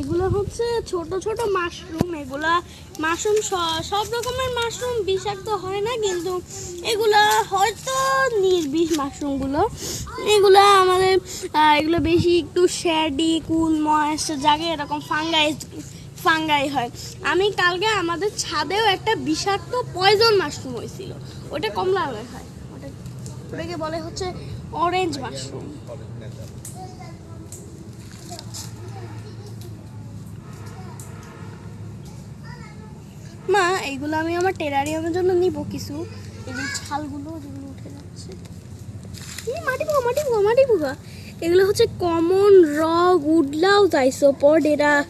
এগুলো হচ্ছে ছোট ছোট মাশরুম। এগুলা মাশরুম সব রকমের মাশরুম বিষাক্ত হয় না, কিন্তু এগুলা হয়তো নির্বিষ মাশরুমগুলো। এগুলো আমাদের এগুলো বেশি একটু শ্যাডি কুল ময়েস্ট জায়গায় এরকম ফাঙ্গাই হয়। আমি কালকে আমাদের ছাদেও একটা বিষাক্ত পয়জন মাশরুম হয়েছিল, ওটা কমলা রঙের হয়, ওটাকে বলে হচ্ছে অরেঞ্জ মাশরুম। মা এইগুলো আমি আমার টেরারিয়ামের জন্য নিব কিছু, এই যে ছালগুলো যেগুলো উঠে যাচ্ছে, মাটি পোকা। এগুলো হচ্ছে কমন রগ উডলাও যাইসোপড, এরা